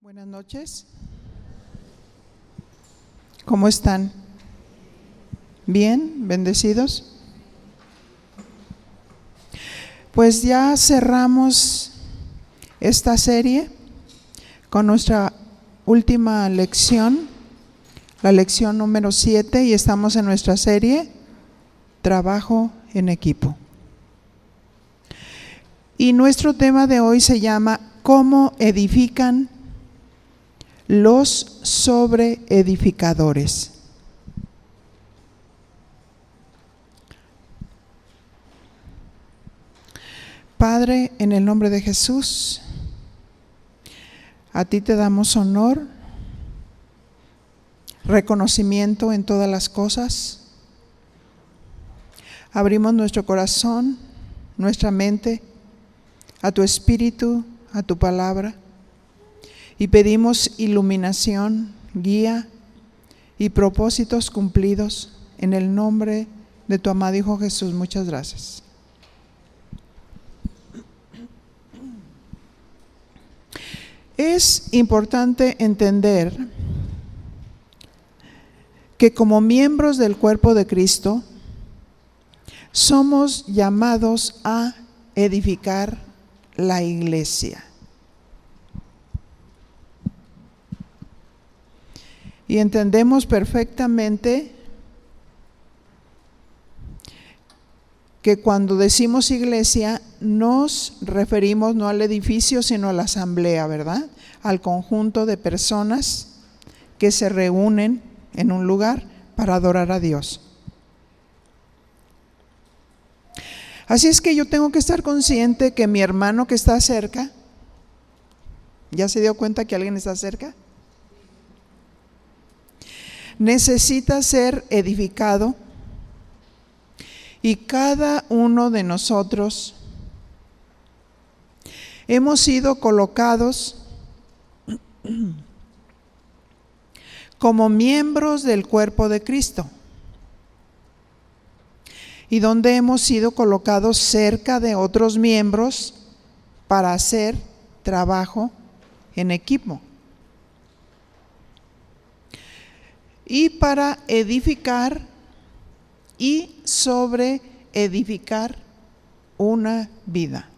Buenas noches. ¿Cómo están? ¿Bien? ¿Bendecidos? Pues ya cerramos esta serie con nuestra última lección, la lección número 7, y estamos en nuestra serie Trabajo en equipo. Y nuestro tema de hoy se llama ¿Cómo edifican los sobreedificadores? Padre, en el nombre de Jesús, a ti te damos honor, reconocimiento en todas las cosas. Abrimos nuestro corazón, nuestra mente, a tu espíritu, a tu palabra, y pedimos iluminación, guía y propósitos cumplidos en el nombre de tu amado Hijo Jesús. Muchas gracias. Es importante entender que como miembros del cuerpo de Cristo somos llamados a edificar la iglesia. Y entendemos perfectamente que cuando decimos iglesia nos referimos no al edificio sino a la asamblea, ¿verdad? Al conjunto de personas que se reúnen en un lugar para adorar a Dios. Así es que yo tengo que estar consciente que mi hermano que está cerca, ¿ya se dio cuenta que alguien está cerca? Necesita ser edificado. Y cada uno de nosotros hemos sido colocados como miembros del cuerpo de Cristo, y donde hemos sido colocados cerca de otros miembros para hacer trabajo en equipo y para edificar y sobre edificar una vida.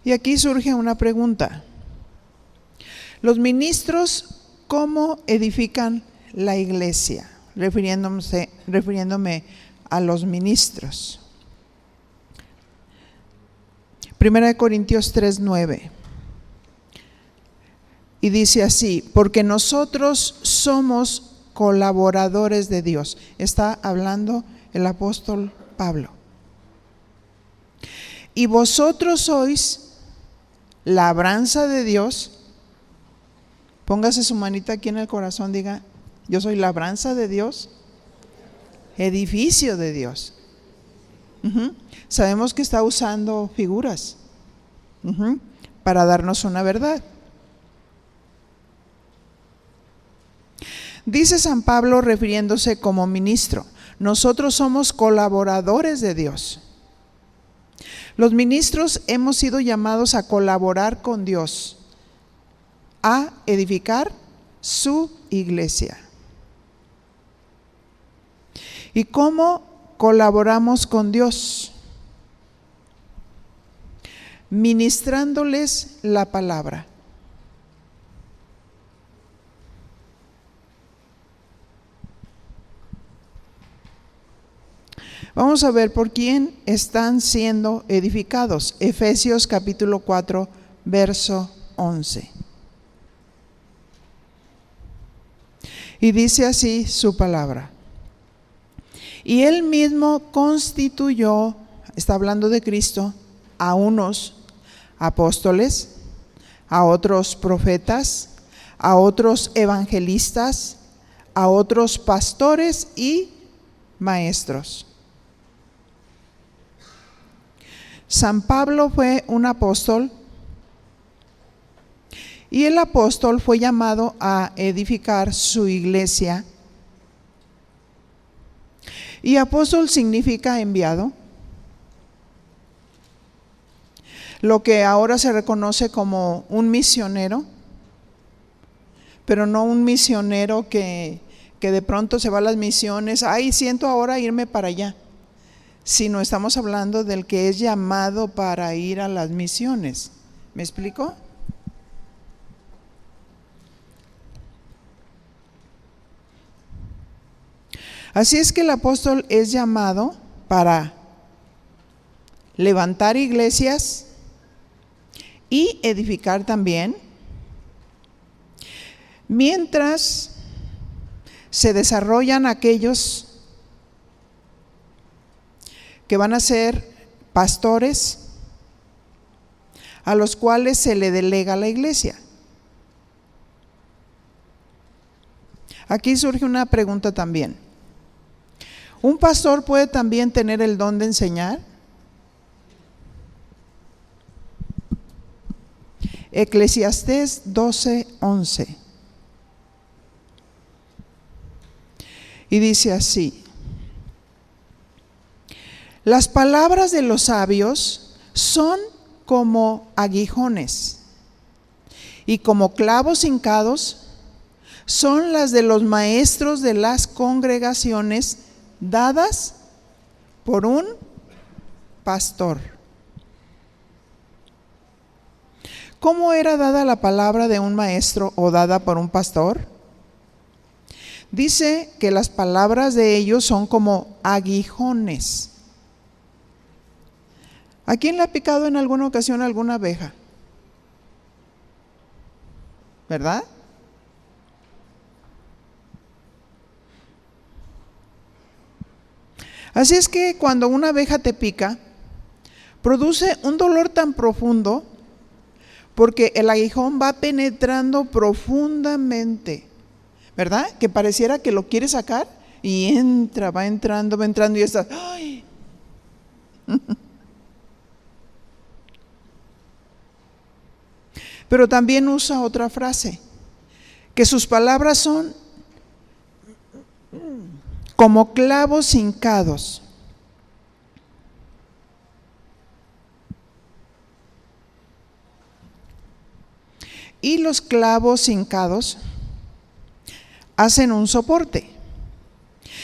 Y aquí surge una pregunta. Los ministros, ¿cómo edifican la iglesia? Refiriéndome a los ministros. 1 Corintios 3:9. Y dice así: porque nosotros somos colaboradores de Dios. Está hablando el apóstol Pablo. Y vosotros sois labranza de Dios. Póngase su manita aquí en el corazón, diga: yo soy labranza de Dios, edificio de Dios. Sabemos que está usando figuras para darnos una verdad. Dice San Pablo refiriéndose como ministro: nosotros somos colaboradores de Dios. Los ministros hemos sido llamados a colaborar con Dios, a edificar su iglesia. ¿Y cómo colaboramos con Dios? Ministrándoles la palabra. Vamos a ver por quién están siendo edificados. Efesios capítulo 4, verso 11. Y dice así su palabra: y él mismo constituyó, está hablando de Cristo, a unos apóstoles, a otros profetas, a otros evangelistas, a otros pastores y maestros. San Pablo fue un apóstol, y el apóstol fue llamado a edificar su iglesia Y apóstol significa enviado, lo que ahora se reconoce como un misionero, pero no un misionero que de pronto se va a las misiones, ay, siento ahora irme para allá, sino estamos hablando del que es llamado para ir a las misiones. ¿Me explico? Así es que el apóstol es llamado para levantar iglesias y edificar también, mientras se desarrollan aquellos que van a ser pastores a los cuales se le delega la iglesia. Aquí surge una pregunta también. ¿Un pastor puede también tener el don de enseñar? Eclesiastés 12:11. Y dice así: las palabras de los sabios son como aguijones, y como clavos hincados son las de los maestros de las congregaciones, dadas por un pastor. ¿Cómo era dada la palabra de un maestro o dada por un pastor? Dice que las palabras de ellos son como aguijones. ¿A quién le ha picado en alguna ocasión alguna abeja? ¿Verdad? Así es que cuando una abeja te pica, produce un dolor tan profundo porque el aguijón va penetrando profundamente, ¿verdad? Que pareciera que lo quiere sacar y entra, va entrando y está, ¡ay! Pero también usa otra frase, que sus palabras son como clavos hincados. Y los clavos hincados hacen un soporte,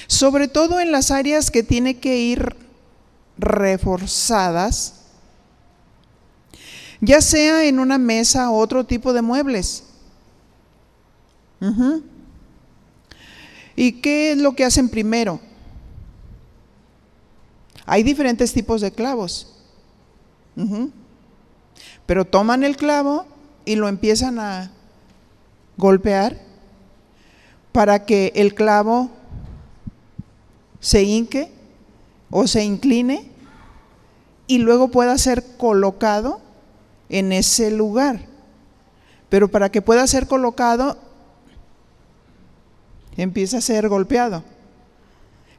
sobre todo en las áreas que tiene que ir reforzadas, ya sea en una mesa o otro tipo de muebles. ¿Y qué es lo que hacen primero? Hay diferentes tipos de clavos, pero toman el clavo y lo empiezan a golpear para que el clavo se hinque o se incline y luego pueda ser colocado en ese lugar. Pero para que pueda ser colocado, empieza a ser golpeado.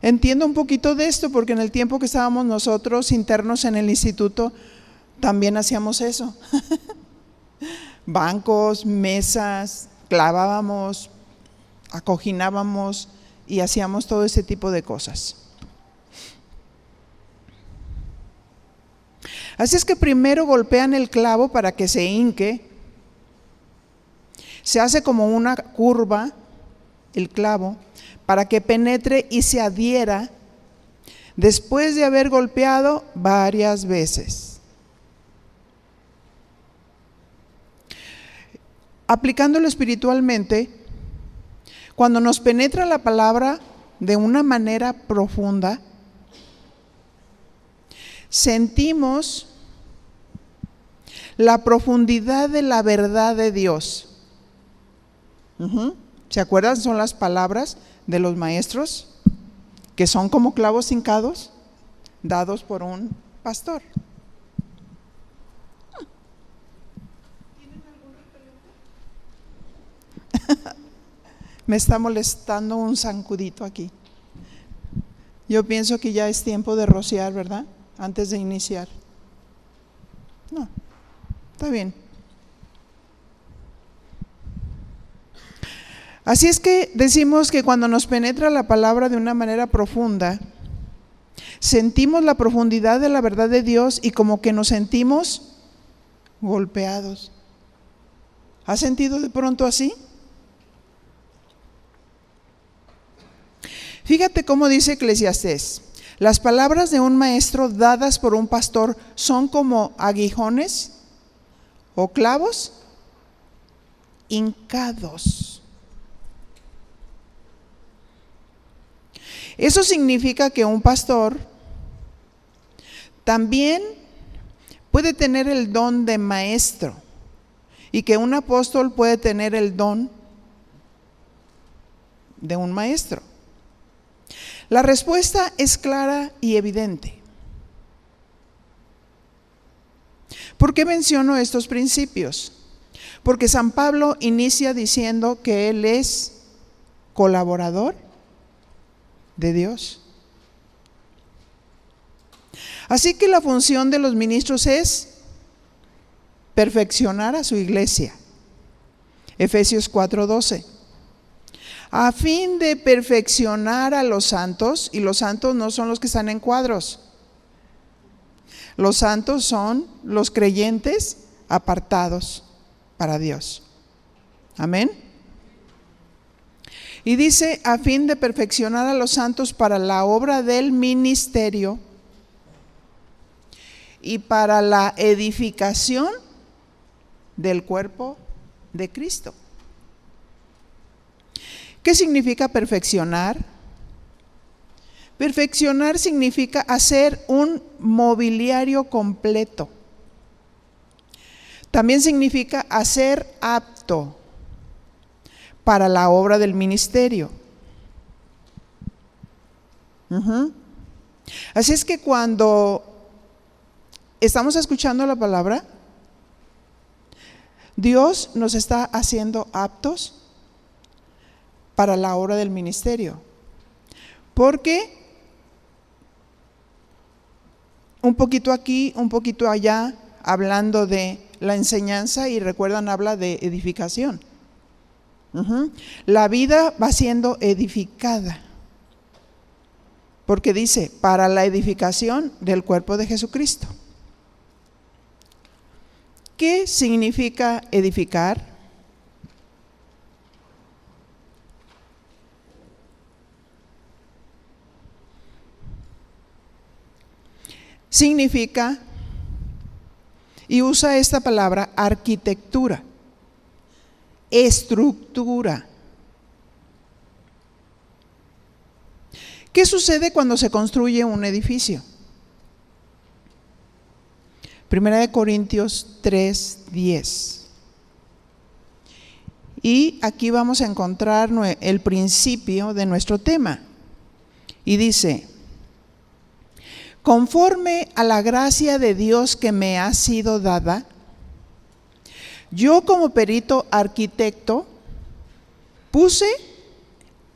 Entiendo un poquito de esto porque en el tiempo que estábamos nosotros internos en el instituto también hacíamos eso. Bancos, mesas, clavábamos, acoginábamos y hacíamos todo ese tipo de cosas. Así es que primero golpean el clavo para que se hinque, se hace como una curva el clavo para que penetre y se adhiera después de haber golpeado varias veces. Aplicándolo espiritualmente, cuando nos penetra la palabra de una manera profunda, sentimos la profundidad de la verdad de Dios. ¿Se acuerdan? Son las palabras de los maestros que son como clavos hincados dados por un pastor. Me está molestando un zancudito aquí. Yo pienso que ya es tiempo de rociar, ¿verdad? Antes de iniciar. No, está bien. Así es que decimos que cuando nos penetra la palabra de una manera profunda, sentimos la profundidad de la verdad de Dios y como que nos sentimos golpeados. ¿Has sentido de pronto así? Fíjate cómo dice Eclesiastés: las palabras de un maestro dadas por un pastor son como aguijones o clavos hincados. Eso significa que un pastor también puede tener el don de maestro y que un apóstol puede tener el don de un maestro. La respuesta es clara y evidente. ¿Por qué menciono estos principios? Porque San Pablo inicia diciendo que él es colaborador de Dios. Así que la función de los ministros es perfeccionar a su iglesia. Efesios 4:12. A fin de perfeccionar a los santos, y los santos no son los que están en cuadros. Los santos son los creyentes apartados para Dios. Amén. Y dice, a fin de perfeccionar a los santos para la obra del ministerio y para la edificación del cuerpo de Cristo. ¿Qué significa perfeccionar? Perfeccionar significa hacer un mobiliario completo. También significa hacer apto para la obra del ministerio. Así es que cuando estamos escuchando la palabra, Dios nos está haciendo aptos para la obra del ministerio. Porque un poquito aquí, un poquito allá, hablando de la enseñanza, y recuerdan, habla de edificación. La vida va siendo edificada, porque dice, para la edificación del cuerpo de Jesucristo. ¿Qué significa edificar? Significa, y usa esta palabra, arquitectura, estructura. ¿Qué sucede cuando se construye un edificio? 1 Corintios 3:10. Y aquí vamos a encontrar el principio de nuestro tema. Y dice, conforme a la gracia de Dios que me ha sido dada, yo como perito arquitecto puse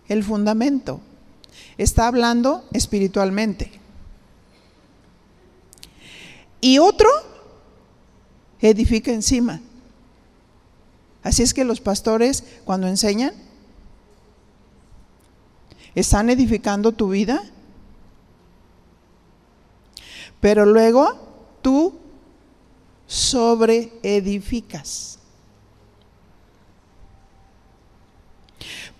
el fundamento. Está hablando espiritualmente. Y otro edifica encima. Así es que los pastores, cuando enseñan, están edificando tu vida, pero luego tú sobreedificas.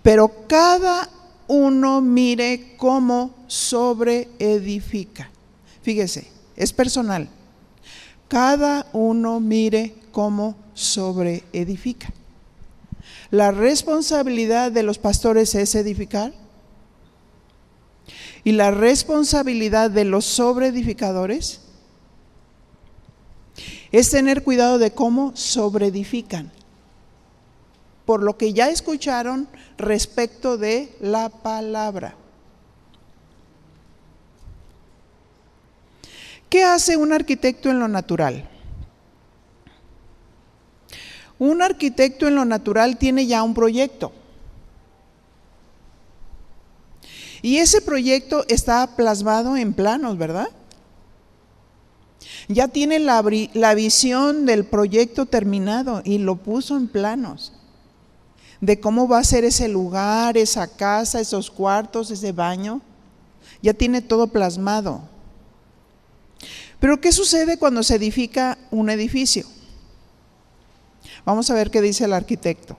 Pero cada uno mire cómo sobreedifica. Fíjese, es personal. Cada uno mire cómo sobreedifica. La responsabilidad de los pastores es edificar, y la responsabilidad de los sobreedificadores es tener cuidado de cómo sobreedifican, por lo que ya escucharon respecto de la palabra. ¿Qué hace un arquitecto en lo natural? Un arquitecto en lo natural tiene ya un proyecto. Y ese proyecto está plasmado en planos, ¿verdad? Ya tiene la visión del proyecto terminado y lo puso en planos. De cómo va a ser ese lugar, esa casa, esos cuartos, ese baño. Ya tiene todo plasmado. Pero ¿qué sucede cuando se edifica un edificio? Vamos a ver qué dice el arquitecto.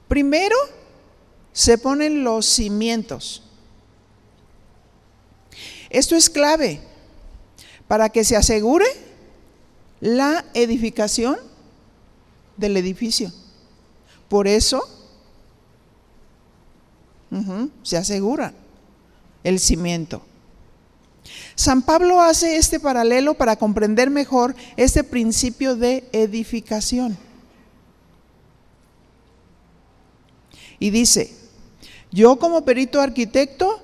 Primero se ponen los cimientos. Esto es clave para que se asegure la edificación del edificio. Por eso se asegura el cimiento. San Pablo hace este paralelo para comprender mejor este principio de edificación. Y dice: yo como perito arquitecto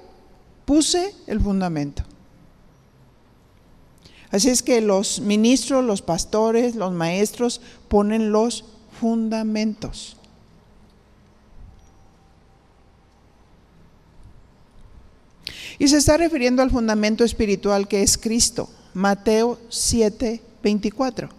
puse el fundamento. Así es que los ministros, los pastores, los maestros ponen los fundamentos. Y se está refiriendo al fundamento espiritual que es Cristo. Mateo 7:24.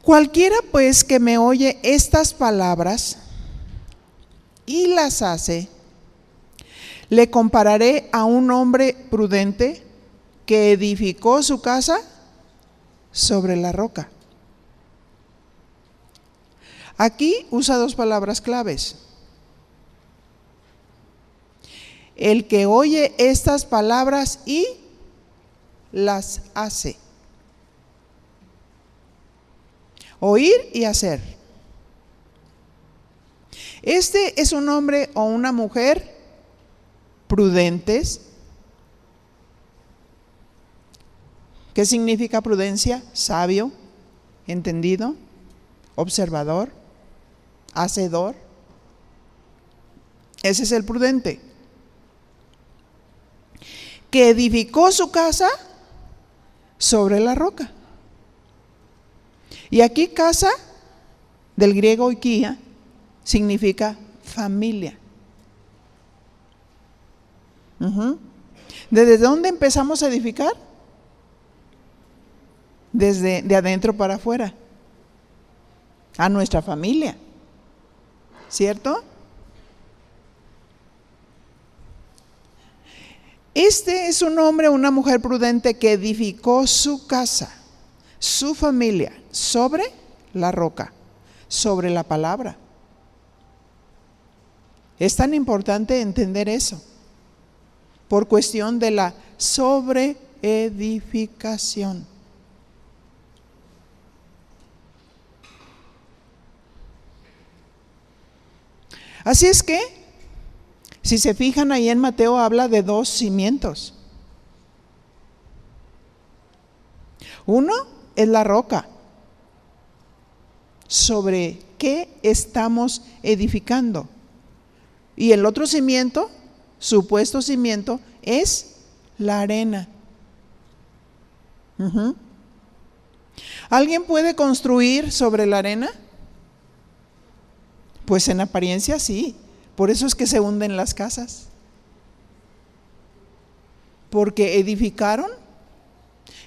Cualquiera pues que me oye estas palabras y las hace, le compararé a un hombre prudente que edificó su casa sobre la roca. Aquí usa dos palabras claves. El que oye estas palabras y las hace. Oír y hacer. Este es un hombre o una mujer prudentes. ¿Qué significa prudencia? Sabio, entendido, observador, hacedor. Ese es el prudente. Que edificó su casa sobre la roca. Y aquí casa, del griego oikia, significa familia. ¿Desde dónde empezamos a edificar? Desde de adentro para afuera. A nuestra familia. ¿Cierto? Este es un hombre o una mujer prudente que edificó su casa, su familia, sobre la roca, sobre la palabra. Es tan importante entender eso, por cuestión de la sobreedificación. Así es que, si se fijan ahí en Mateo habla de dos cimientos. Uno es la roca. ¿Sobre qué estamos edificando? Y el otro cimiento, supuesto cimiento, es la arena. ¿Alguien puede construir sobre la arena? Pues en apariencia sí. Por eso es que se hunden las casas. Porque edificaron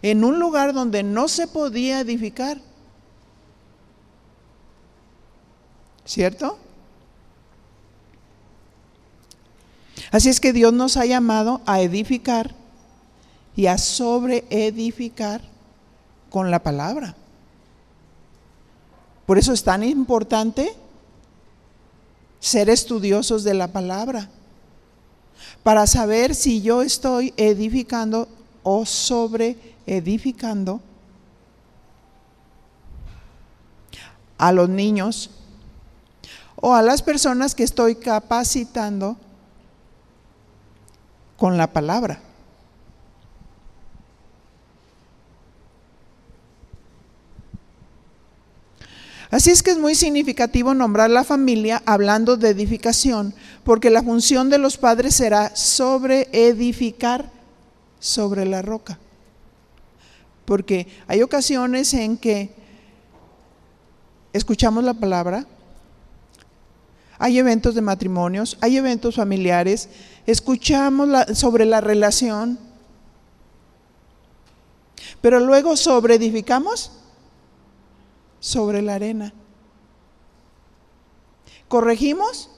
en un lugar donde no se podía edificar. ¿Cierto? Así es que Dios nos ha llamado a edificar y a sobreedificar con la palabra. Por eso es tan importante ser estudiosos de la palabra, para saber si yo estoy edificando o sobreedificando a los niños o a las personas que estoy capacitando con la palabra. Así es que es muy significativo nombrar la familia hablando de edificación, porque la función de los padres será sobreedificar sobre la roca. Porque hay ocasiones en que escuchamos la palabra, hay eventos de matrimonios, hay eventos familiares, escuchamos sobre la relación, pero luego sobreedificamos sobre la arena. corregimos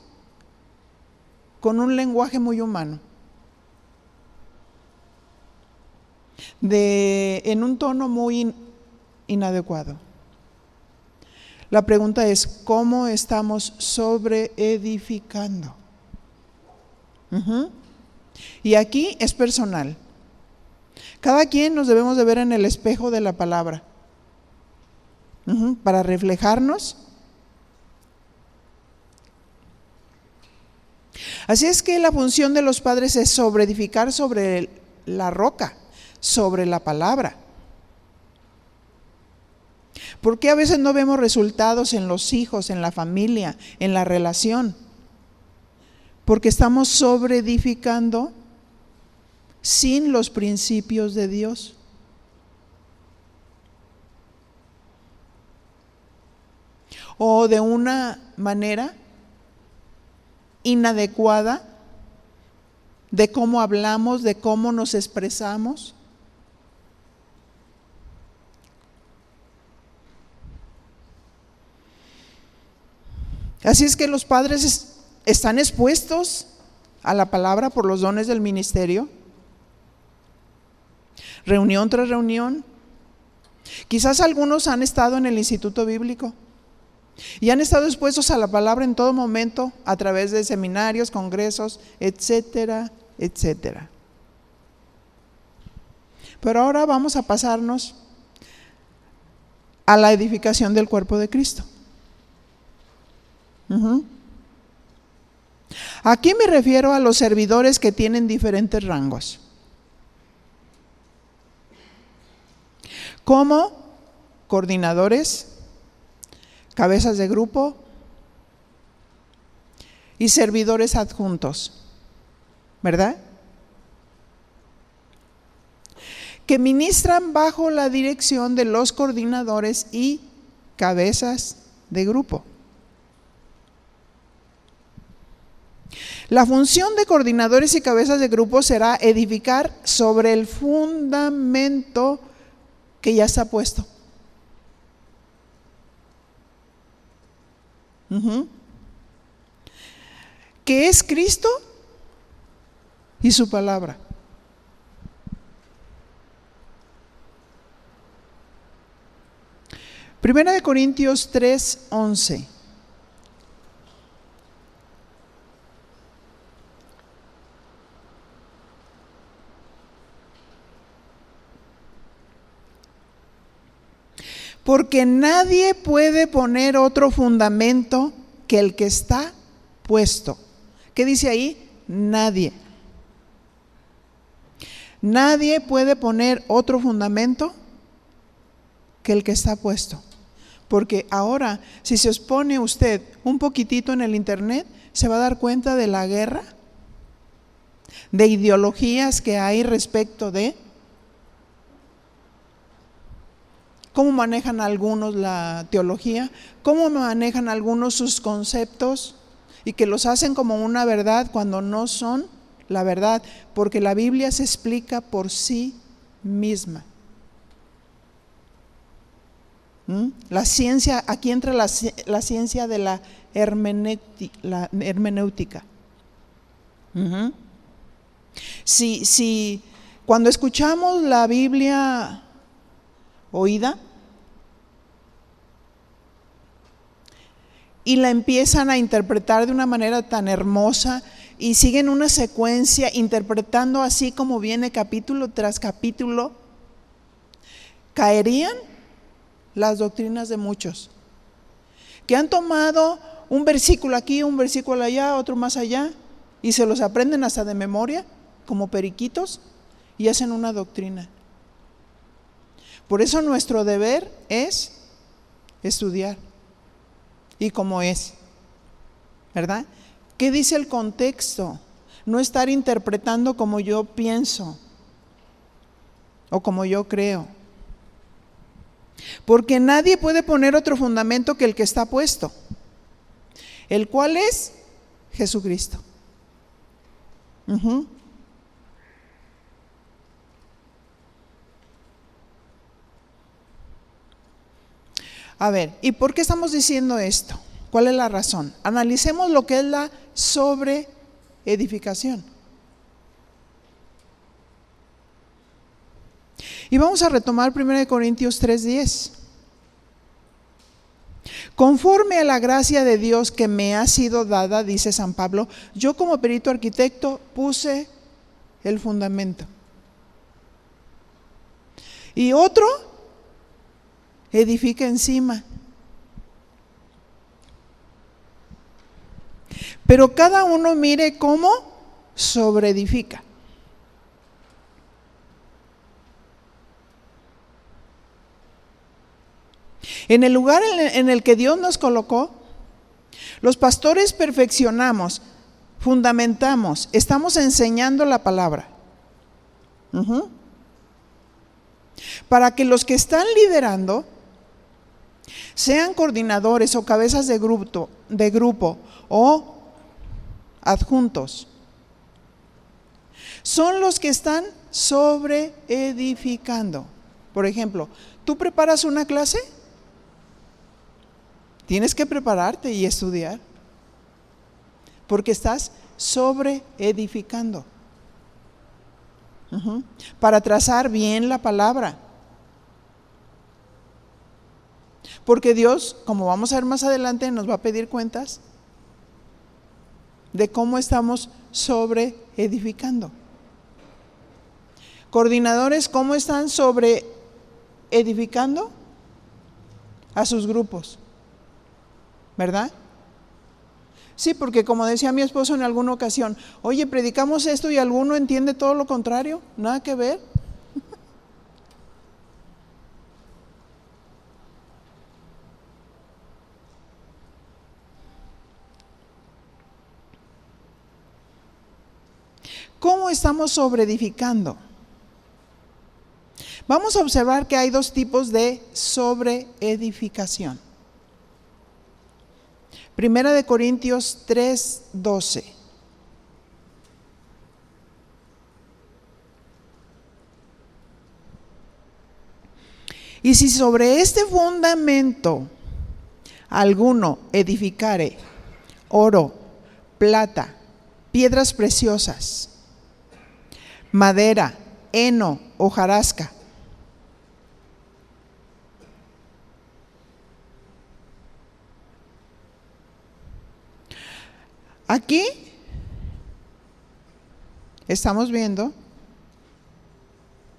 con un lenguaje muy humano, en un tono muy inadecuado. La pregunta es, ¿cómo estamos sobreedificando? Y aquí es personal. Cada quien nos debemos de ver en el espejo de la palabra, para reflejarnos. Así es que la función de los padres es sobreedificar sobre la roca, sobre la palabra. ¿Por qué a veces no vemos resultados en los hijos, en la familia, en la relación? Porque estamos sobreedificando sin los principios de Dios. O de una manera inadecuada de cómo hablamos, de cómo nos expresamos. Así es que los padres están expuestos a la palabra por los dones del ministerio, reunión tras reunión. Quizás algunos han estado en el instituto bíblico y han estado expuestos a la palabra en todo momento a través de seminarios, congresos, etcétera, etcétera. Pero ahora vamos a pasarnos a la edificación del cuerpo de Cristo. Aquí me refiero a los servidores que tienen diferentes rangos, como coordinadores, cabezas de grupo y servidores adjuntos, ¿verdad? Que ministran bajo la dirección de los coordinadores y cabezas de grupo. La función de coordinadores y cabezas de grupo será edificar sobre el fundamento que ya está puesto. Que es Cristo y su palabra. Primera de Corintios 3:11. Porque nadie puede poner otro fundamento que el que está puesto. ¿Qué dice ahí? Nadie. Nadie puede poner otro fundamento que el que está puesto. Porque ahora, si se expone usted un poquitito en el internet, se va a dar cuenta de la guerra, de ideologías que hay respecto de cómo manejan algunos la teología, cómo manejan algunos sus conceptos y que los hacen como una verdad cuando no son la verdad, porque la Biblia se explica por sí misma. La ciencia, aquí entra la ciencia de la hermenéutica. Si cuando escuchamos la Biblia oída y la empiezan a interpretar de una manera tan hermosa y siguen una secuencia interpretando así como viene capítulo tras capítulo, caerían las doctrinas de muchos que han tomado un versículo aquí, un versículo allá, otro más allá y se los aprenden hasta de memoria como periquitos y hacen una doctrina. Por eso nuestro deber es estudiar. ¿Y cómo es? ¿Verdad? ¿Qué dice el contexto? No estar interpretando como yo pienso o como yo creo. Porque nadie puede poner otro fundamento que el que está puesto, el cual es Jesucristo. A ver, ¿y por qué estamos diciendo esto? ¿Cuál es la razón? Analicemos lo que es la sobreedificación. Y vamos a retomar 1 Corintios 3:10. Conforme a la gracia de Dios que me ha sido dada, dice San Pablo, yo como perito arquitecto puse el fundamento. Y otro edifica encima. Pero cada uno mire cómo sobreedifica. En el lugar en el que Dios nos colocó, los pastores perfeccionamos, fundamentamos, estamos enseñando la palabra. Para que los que están liderando sean coordinadores o cabezas de grupo o adjuntos, son los que están sobreedificando. Por ejemplo, ¿tú preparas una clase? Tienes que prepararte y estudiar, porque estás sobreedificando. Para trazar bien la palabra. Porque Dios, como vamos a ver más adelante, nos va a pedir cuentas de cómo estamos sobreedificando. Coordinadores, ¿cómo están sobreedificando a sus grupos? ¿Verdad? Sí, porque como decía mi esposo en alguna ocasión, oye, predicamos esto y alguno entiende todo lo contrario, nada que ver. ¿Cómo estamos sobreedificando? Vamos a observar que hay dos tipos de sobreedificación. 1 Corintios 3:12. Y si sobre este fundamento alguno edificare oro, plata, piedras preciosas, madera, heno, hojarasca, aquí estamos viendo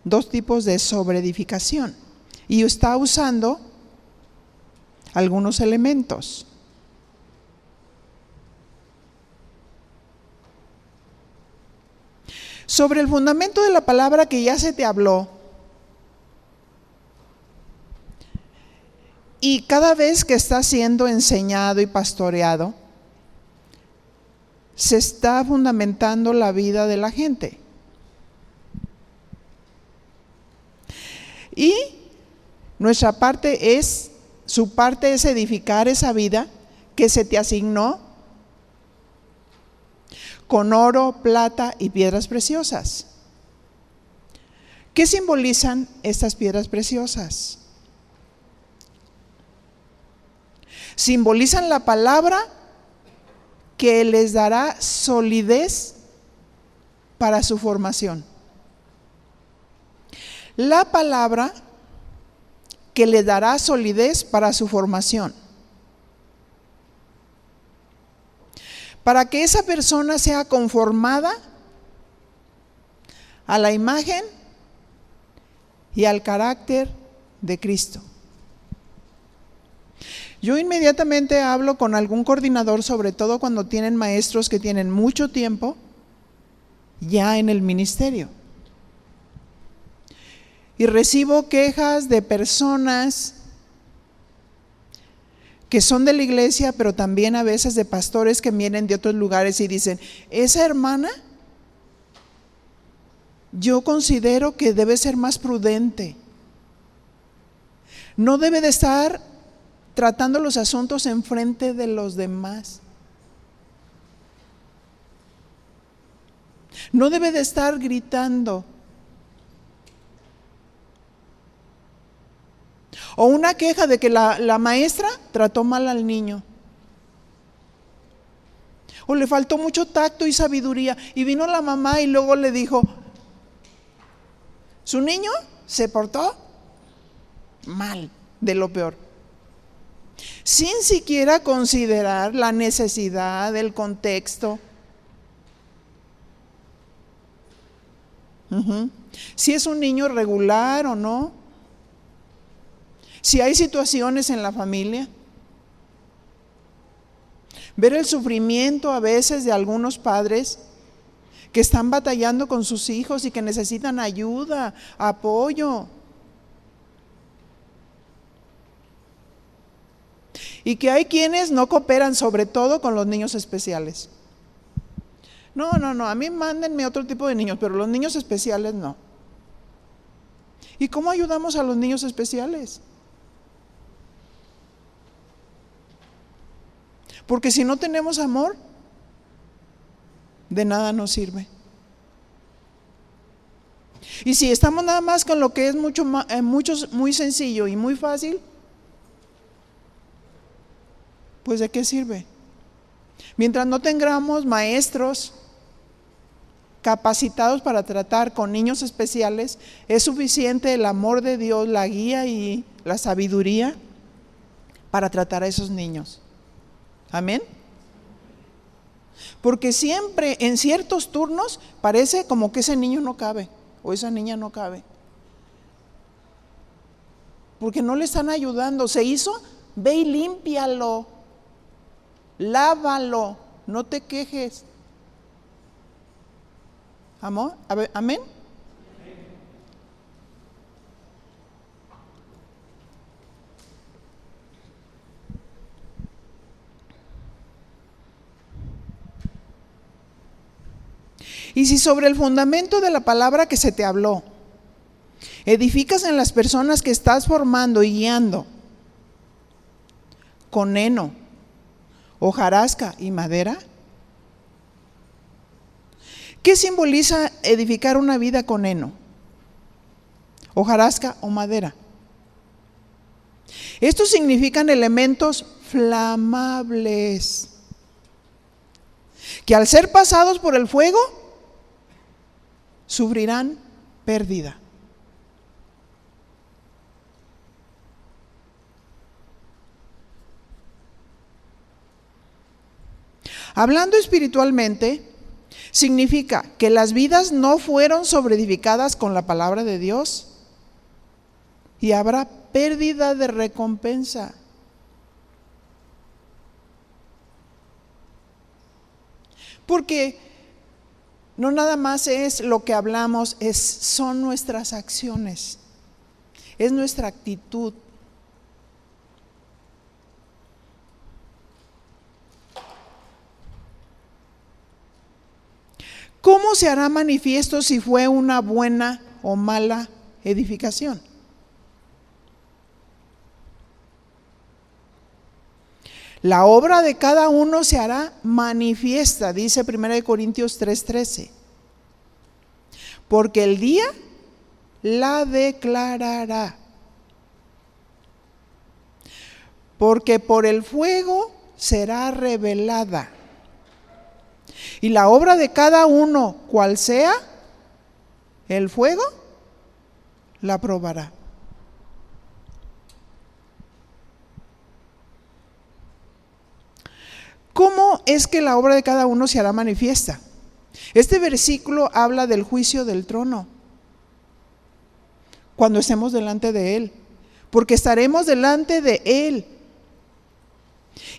dos tipos de sobreedificación y está usando algunos elementos. Sobre el fundamento de la palabra que ya se te habló, y cada vez que está siendo enseñado y pastoreado, se está fundamentando la vida de la gente. Y nuestra parte es, su parte es edificar esa vida que se te asignó con oro, plata y piedras preciosas. ¿Qué simbolizan estas piedras preciosas? Simbolizan la palabra que les dará solidez para su formación. La palabra que les dará solidez para su formación. Para que esa persona sea conformada a la imagen y al carácter de Cristo. Yo inmediatamente hablo con algún coordinador, sobre todo cuando tienen maestros que tienen mucho tiempo ya en el ministerio. Y recibo quejas de personas que son de la iglesia, pero también a veces de pastores que vienen de otros lugares y dicen, esa hermana, yo considero que debe ser más prudente. No debe de estar tratando los asuntos en frente de los demás. No debe de estar gritando. O una queja de que la maestra trató mal al niño. o le faltó mucho tacto y sabiduría. Y vino la mamá y luego le dijo, su niño se portó mal, de lo peor, sin siquiera considerar la necesidad, el contexto. Si es un niño regular o no, si hay situaciones en la familia. Ver el sufrimiento a veces de algunos padres que están batallando con sus hijos y que necesitan ayuda, apoyo. Y que hay quienes no cooperan, sobre todo con los niños especiales. No, a mí mándenme otro tipo de niños, pero los niños especiales no. ¿Y cómo ayudamos a los niños especiales? Porque si no tenemos amor, de nada nos sirve. Y si estamos nada más con lo que es muy sencillo y muy fácil, pues ¿de qué sirve? Mientras no tengamos maestros capacitados para tratar con niños especiales, es suficiente el amor de Dios, la guía y la sabiduría para tratar a esos niños. Amén. Porque siempre en ciertos turnos parece como que ese niño no cabe o esa niña no cabe, porque no le están ayudando. Se hizo, ve y límpialo, lávalo, no te quejes. ¿Amor? Amén. Y si sobre el fundamento de la palabra que se te habló, edificas en las personas que estás formando y guiando con heno, hojarasca y madera, ¿qué simboliza edificar una vida con heno, hojarasca o madera? Estos significan elementos flamables que al ser pasados por el fuego sufrirán pérdida. Hablando espiritualmente, significa que las vidas no fueron sobreedificadas con la palabra de Dios y habrá pérdida de recompensa. Porque no nada más es lo que hablamos, son nuestras acciones, es nuestra actitud. ¿Cómo se hará manifiesto si fue una buena o mala edificación? La obra de cada uno se hará manifiesta, dice 1 Corintios 3:13. Porque el día la declarará. Porque por el fuego será revelada. Y la obra de cada uno, cual sea, el fuego la probará. ¿Cómo es que la obra de cada uno se hará manifiesta? Este versículo habla del juicio del trono, cuando estemos delante de Él, porque estaremos delante de Él.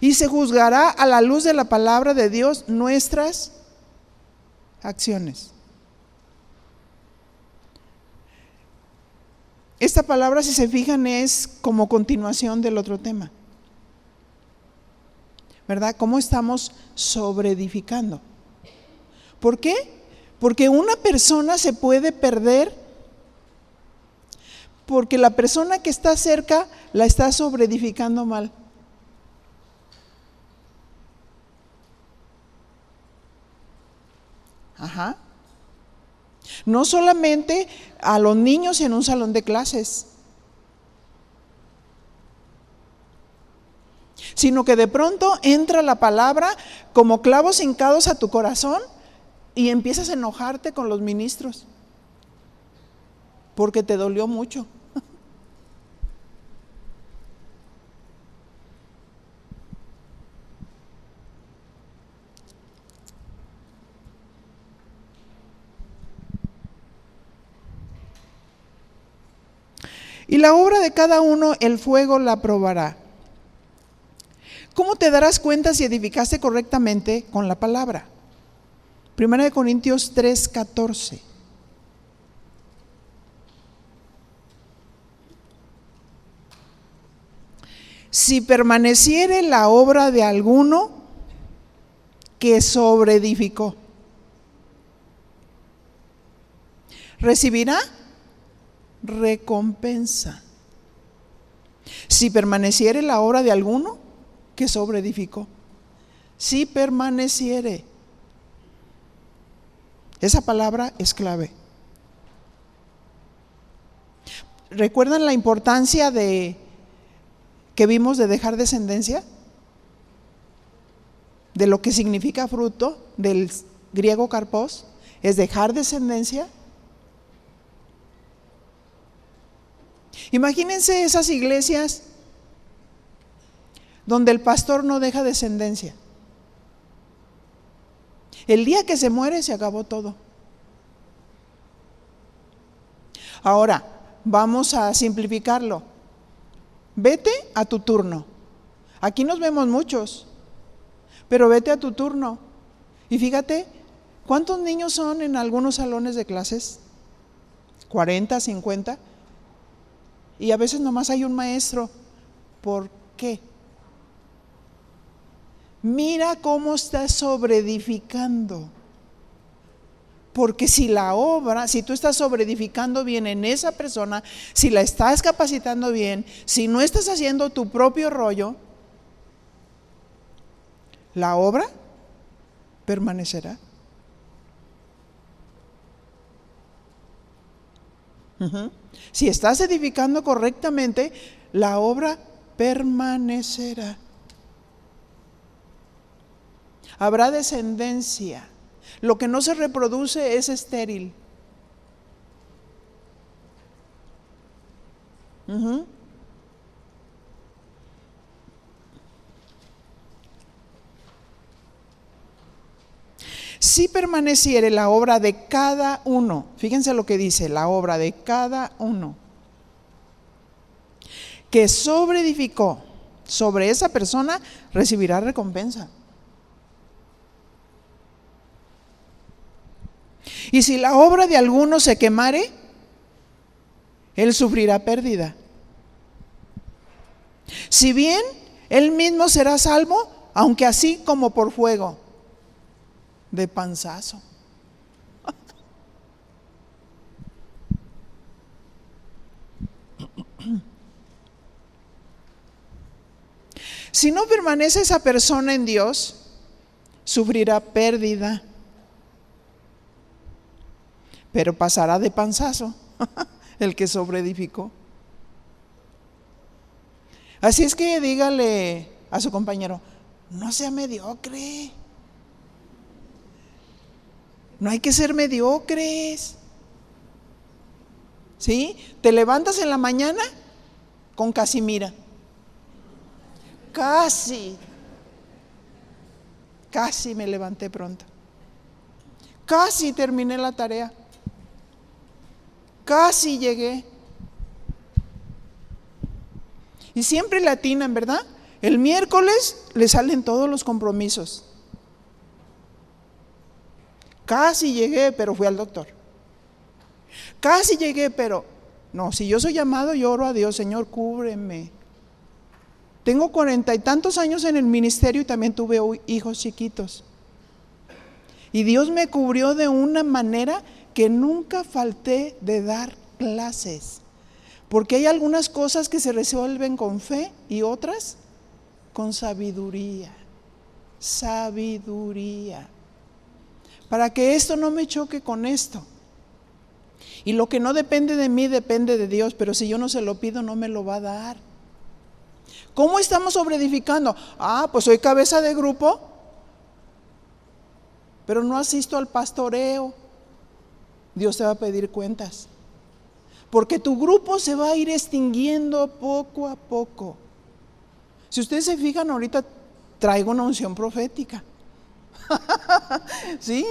Y se juzgará a la luz de la palabra de Dios nuestras acciones. Esta palabra, si se fijan, es como continuación del otro tema, ¿verdad? ¿Cómo estamos sobreedificando? ¿Por qué? Porque una persona se puede perder porque la persona que está cerca la está sobreedificando mal. Ajá. No solamente a los niños en un salón de clases, sino que de pronto entra la palabra como clavos hincados a tu corazón y empiezas a enojarte con los ministros porque te dolió mucho. Y la obra de cada uno el fuego la probará. ¿Cómo te darás cuenta si edificaste correctamente con la palabra? 1 Corintios 3:14. Si permaneciere la obra de alguno que sobreedificó, recibirá recompensa. Si permaneciere la obra de alguno que sobreedificó. Si permaneciere. Esa palabra es clave. ¿Recuerdan la importancia que vimos de dejar descendencia? De lo que significa fruto, del griego karpos, es dejar descendencia. Imagínense esas iglesias donde el pastor no deja descendencia. El día que se muere se acabó todo. Ahora, vamos a simplificarlo. Vete a tu turno. Aquí nos vemos muchos, pero vete a tu turno. Y fíjate, ¿cuántos niños son en algunos salones de clases? 40, 50. Y a veces nomás hay un maestro. ¿Por qué? Mira cómo está sobreedificando. Porque si tú estás sobreedificando bien en esa persona, si la estás capacitando bien, si no estás haciendo tu propio rollo, la obra permanecerá. Si estás edificando correctamente, la obra permanecerá. Habrá descendencia. Lo que no se reproduce es estéril. Si permaneciere la obra de cada uno, fíjense lo que dice, la obra de cada uno, que sobreedificó, sobre esa persona recibirá recompensa. Y si la obra de alguno se quemare, él sufrirá pérdida. Si bien él mismo será salvo, aunque así como por fuego, de panzazo. Si no permanece esa persona en Dios, sufrirá pérdida, pero pasará de panzazo el que sobreedificó. Así es que dígale a su compañero, no sea mediocre. No hay que ser mediocres. ¿Sí? Te levantas en la mañana con Casimira. Casi me levanté pronto. Casi terminé la tarea. Casi llegué. Y siempre le atinan, ¿verdad? El miércoles le salen todos los compromisos. Casi llegué, pero fui al doctor. Casi llegué, pero no, si yo soy llamado, yo oro a Dios, Señor, cúbreme. Tengo 40 y tantos años en el ministerio y también tuve hijos chiquitos. Y Dios me cubrió de una manera que nunca falté de dar clases. Porque hay algunas cosas que se resuelven con fe y otras con sabiduría. Sabiduría. Para que esto no me choque con esto. Y lo que no depende de mí depende de Dios, pero si yo no se lo pido no me lo va a dar. ¿Cómo estamos sobreedificando? Pues soy cabeza de grupo, pero no asisto al pastoreo. Dios te va a pedir cuentas, porque tu grupo se va a ir extinguiendo poco a poco. Si ustedes se fijan, ahorita traigo una unción profética. ¿Sí?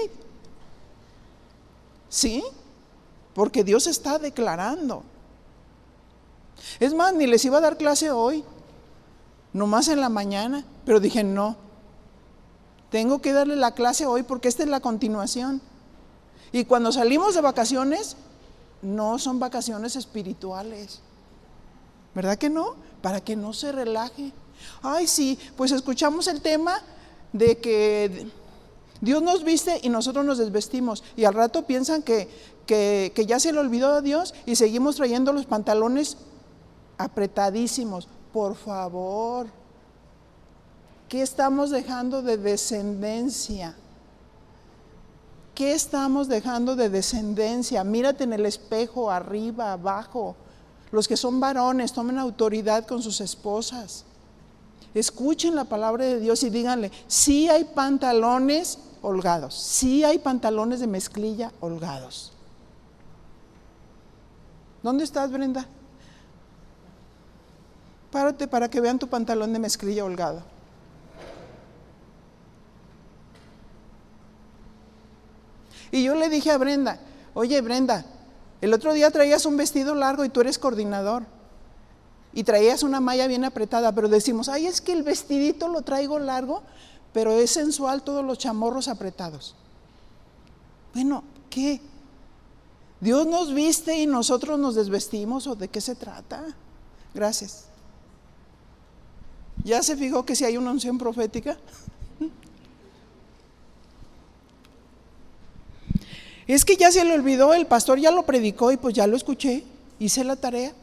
¿Sí? Porque Dios está declarando. Es más, ni les iba a dar clase hoy, nomás en la mañana, pero dije no, tengo que darle la clase hoy porque esta es la continuación. Y cuando salimos de vacaciones, no son vacaciones espirituales, ¿verdad que no? Para que no se relaje. Ay, sí, pues escuchamos el tema de que Dios nos viste y nosotros nos desvestimos, y al rato piensan que ya se le olvidó a Dios y seguimos trayendo los pantalones apretadísimos. Por favor, ¿qué estamos dejando de descendencia? ¿Qué estamos dejando de descendencia? Mírate en el espejo, arriba, abajo. Los que son varones, tomen autoridad con sus esposas. Escuchen la palabra de Dios y díganle: sí hay pantalones holgados, sí hay pantalones de mezclilla holgados. ¿Dónde estás, Brenda? Párate para que vean tu pantalón de mezclilla holgado. Y yo le dije a Brenda: oye, Brenda, el otro día traías un vestido largo y tú eres coordinador, y traías una malla bien apretada, pero decimos: ay, es que el vestidito lo traigo largo, pero es sensual todos los chamorros apretados. Bueno, ¿qué? ¿Dios nos viste y nosotros nos desvestimos, o de qué se trata? Gracias. ¿Ya se fijó que si hay una unción profética? Es que ya se le olvidó, el pastor ya lo predicó y pues ya lo escuché, hice la tarea,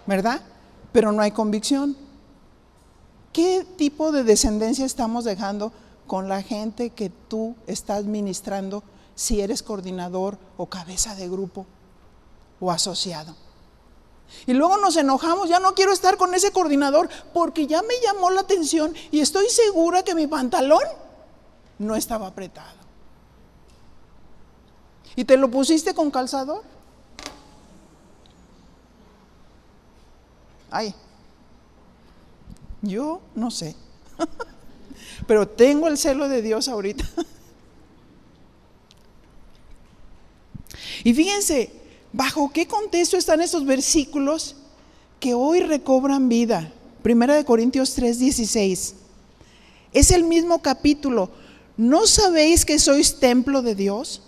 ¿verdad? Pero no hay convicción. ¿Qué tipo de descendencia estamos dejando con la gente que tú estás ministrando, si eres coordinador o cabeza de grupo o asociado? Y luego nos enojamos: ya no quiero estar con ese coordinador porque ya me llamó la atención y estoy segura que mi pantalón no estaba apretado. ¿Y te lo pusiste con calzador? Ay, yo no sé. Pero tengo el celo de Dios ahorita. Y fíjense, ¿bajo qué contexto están estos versículos que hoy recobran vida? 1 Corintios 3:16. Es el mismo capítulo. ¿No sabéis que sois templo de Dios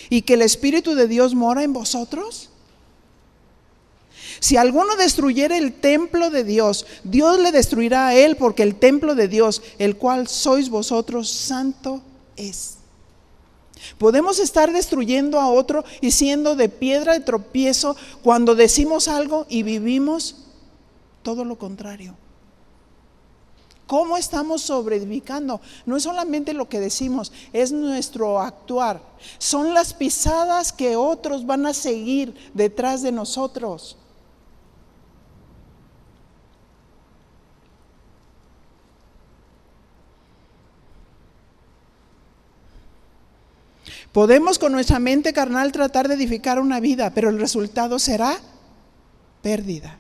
y que el Espíritu de Dios mora en vosotros? Si alguno destruyere el templo de Dios, Dios le destruirá a él, porque el templo de Dios, el cual sois vosotros, santo es. Podemos estar destruyendo a otro y siendo de piedra de tropiezo cuando decimos algo y vivimos todo lo contrario. ¿Cómo estamos sobreedificando? No es solamente lo que decimos, es nuestro actuar. Son las pisadas que otros van a seguir detrás de nosotros. Podemos con nuestra mente carnal tratar de edificar una vida, pero el resultado será pérdida.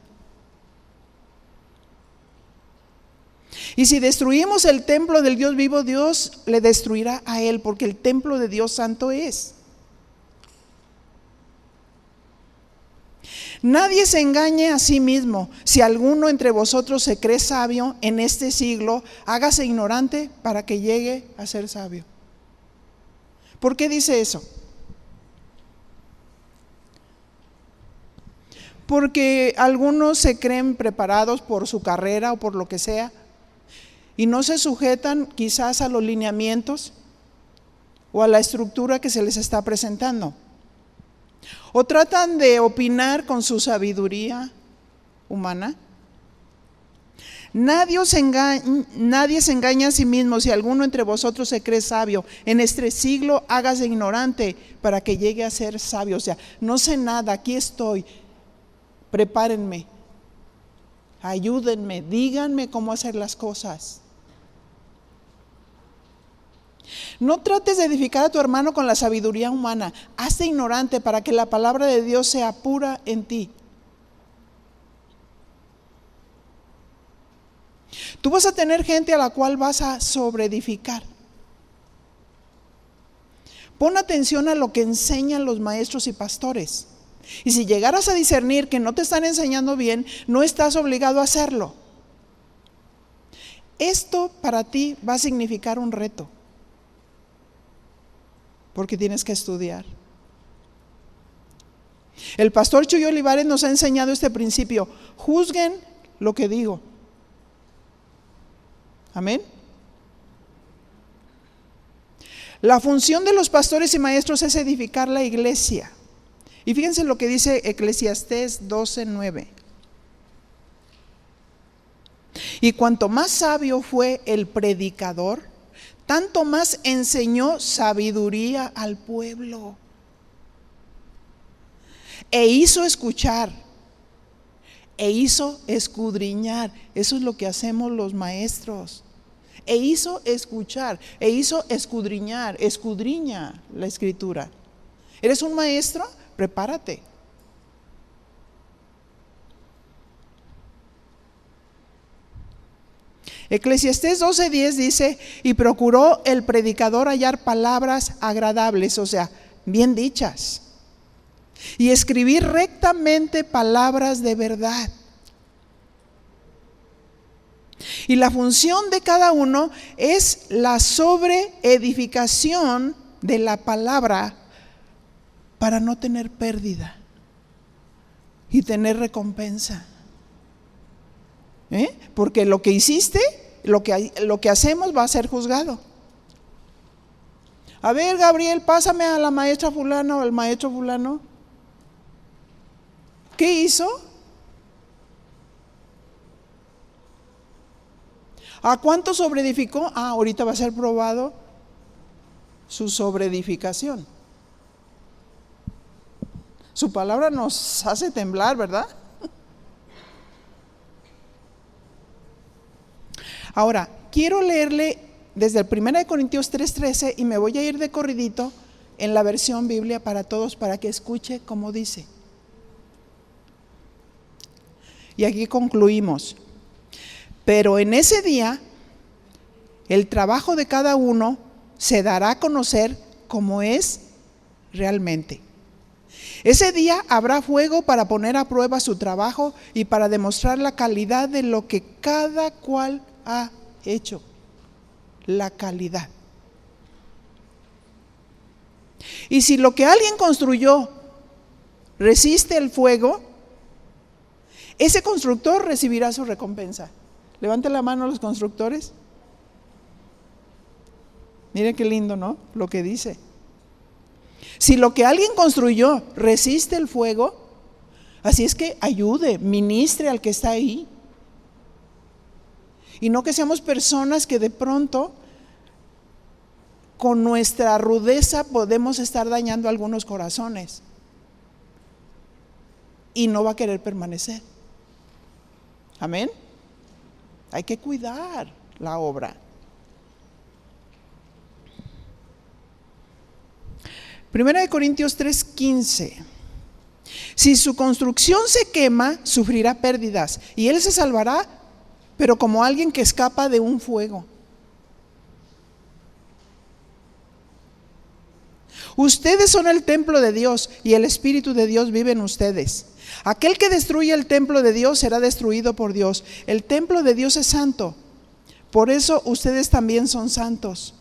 Y si destruimos el templo del Dios vivo, Dios le destruirá a él, porque el templo de Dios santo es. Nadie se engañe a sí mismo. Si alguno entre vosotros se cree sabio en este siglo, hágase ignorante para que llegue a ser sabio. ¿Por qué dice eso? Porque algunos se creen preparados por su carrera o por lo que sea, y no se sujetan quizás a los lineamientos o a la estructura que se les está presentando. O tratan de opinar con su sabiduría humana. Nadie se engaña a sí mismo. Si alguno entre vosotros se cree sabio en este siglo, hágase ignorante para que llegue a ser sabio. O sea, no sé nada, aquí estoy. prepárenme, ayúdenme, díganme cómo hacer las cosas. No trates de edificar a tu hermano con la sabiduría humana. Hazte ignorante para que la palabra de Dios sea pura en ti. Tú vas a tener gente a la cual vas a sobreedificar. Pon atención a lo que enseñan los maestros y pastores. Y si llegaras a discernir que no te están enseñando bien, no estás obligado a hacerlo. Esto para ti va a significar un reto, porque tienes que estudiar. El pastor Chuy Olivares nos ha enseñado este principio: juzguen lo que digo. Amén. La función de los pastores y maestros es edificar la iglesia. Y fíjense lo que dice Eclesiastés 12:9. Y cuanto más sabio fue el predicador, tanto más enseñó sabiduría al pueblo. E hizo escuchar, e hizo escudriñar. Eso es lo que hacemos los maestros. E hizo escuchar, e hizo escudriñar. Escudriña la escritura. ¿Eres un maestro? Prepárate. Eclesiastés 12:10 dice: y procuró el predicador hallar palabras agradables, o sea, bien dichas, y escribir rectamente palabras de verdad. Y la función de cada uno es la sobreedificación de la palabra para no tener pérdida y tener recompensa. Porque lo que hiciste, lo que hacemos va a ser juzgado. A ver, Gabriel, pásame a la maestra fulana o al maestro fulano. ¿Qué hizo? ¿A cuánto sobreedificó? Ahorita va a ser probado su sobreedificación. Su palabra nos hace temblar, ¿verdad? Ahora, quiero leerle desde el 1 Corintios 3:13 y me voy a ir de corridito en la versión Biblia para todos para que escuche cómo dice. Y aquí concluimos. Pero en ese día, el trabajo de cada uno se dará a conocer como es realmente. Ese día habrá fuego para poner a prueba su trabajo y para demostrar la calidad de lo que cada cual ha hecho. La calidad. Y si lo que alguien construyó resiste el fuego, ese constructor recibirá su recompensa. Levante la mano los constructores. Miren qué lindo, ¿no? Lo que dice. Si lo que alguien construyó resiste el fuego, así es que ayude, ministre al que está ahí. Y no que seamos personas que de pronto con nuestra rudeza podemos estar dañando algunos corazones y no va a querer permanecer. Amén. Hay que cuidar la obra. 1 Corintios 3:15. Si su construcción se quema, sufrirá pérdidas, y él se salvará, pero como alguien que escapa de un fuego. Ustedes son el templo de Dios y el Espíritu de Dios vive en ustedes. Aquel que destruye el templo de Dios será destruido por Dios. El templo de Dios es santo, por eso ustedes también son santos.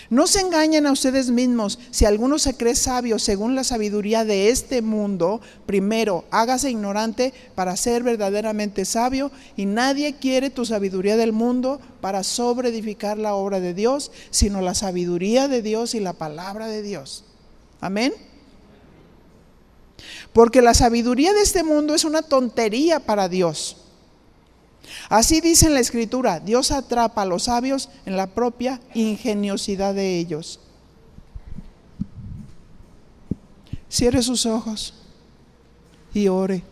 No se engañen a ustedes mismos. Si alguno se cree sabio según la sabiduría de este mundo, primero hágase ignorante para ser verdaderamente sabio, y nadie quiere tu sabiduría del mundo para sobreedificar la obra de Dios, sino la sabiduría de Dios y la palabra de Dios. Amén. Porque la sabiduría de este mundo es una tontería para Dios. Así dice en la Escritura: Dios atrapa a los sabios en la propia ingeniosidad de ellos. Cierre sus ojos y ore.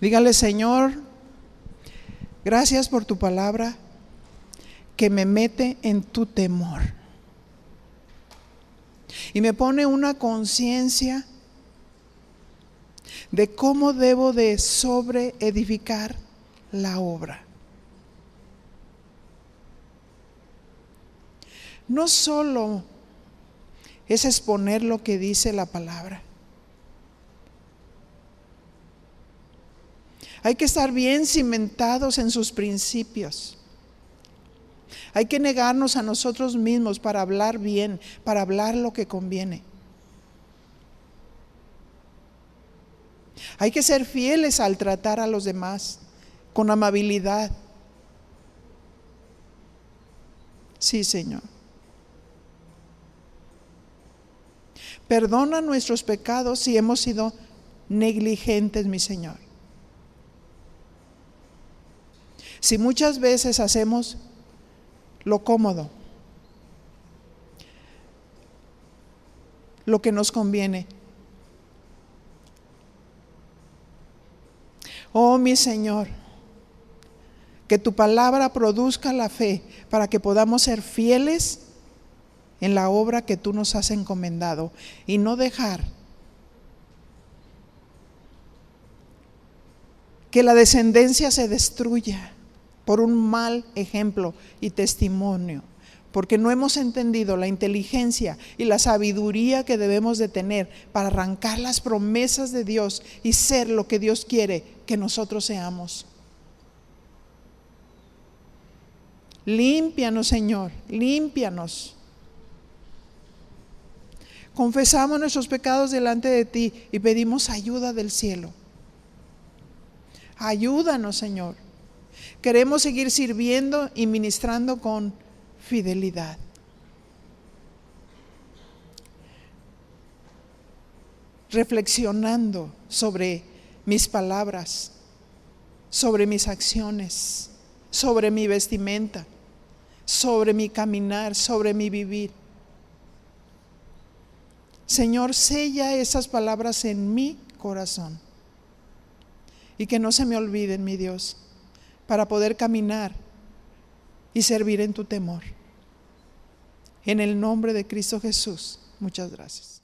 Dígale: Señor, gracias por tu palabra que me mete en tu temor y me pone una conciencia de cómo debo de sobreedificar la obra. No solo es exponer lo que dice la palabra. Hay que estar bien cimentados en sus principios. Hay que negarnos a nosotros mismos para hablar bien, para hablar lo que conviene. Hay que ser fieles al tratar a los demás con amabilidad. Sí, Señor. Perdona nuestros pecados si hemos sido negligentes, mi Señor. Si muchas veces hacemos lo cómodo, lo que nos conviene. Oh, mi Señor, que tu palabra produzca la fe para que podamos ser fieles en la obra que tú nos has encomendado y no dejar que la descendencia se destruya por un mal ejemplo y testimonio, porque no hemos entendido la inteligencia y la sabiduría que debemos de tener para arrancar las promesas de Dios y ser lo que Dios quiere que nosotros seamos. Límpianos, Señor, límpianos. Confesamos nuestros pecados delante de ti y pedimos ayuda del cielo. Ayúdanos, Señor. Queremos seguir sirviendo y ministrando con fidelidad. Reflexionando sobre mis palabras, sobre mis acciones, sobre mi vestimenta, sobre mi caminar, sobre mi vivir. Señor, sella esas palabras en mi corazón y que no se me olviden, mi Dios, para poder caminar y servir en tu temor. En el nombre de Cristo Jesús, muchas gracias.